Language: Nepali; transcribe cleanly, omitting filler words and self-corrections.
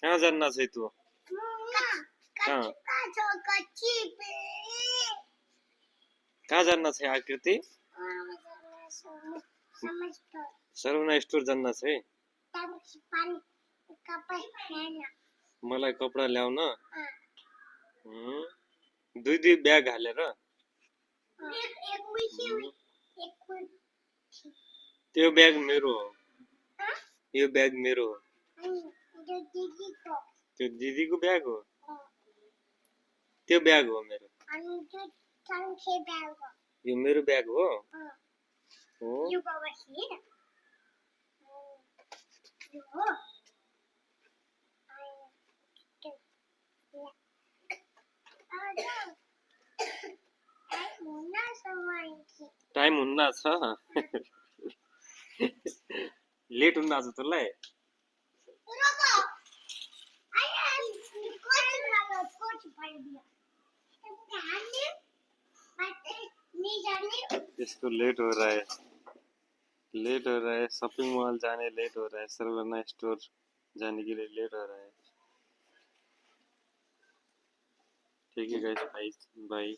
कहाँ जाना छै तू? कहाँ कहाँ जाना छै आकृति? सरवना स्टोर जाना छै। मलाई कपडा ल्याउन दुई ब्याग हालेर त्यो ब्याग मेरो हो। यो ब्याग मेरो हो। त्यो दिदीको ब्याग हो। त्यो ब्याग हो मेरो। यो मेरो ब्याग हो। टाइम हुन्न छ। लेट हुन्न छ तँलाई? इसको लेट हो रहा है। शॉपिंग मॉल जाने लेट हो रहा है। सरवना स्टोर जाने के लिए लेट हो रहा है। ठीक है गाइस, बाय।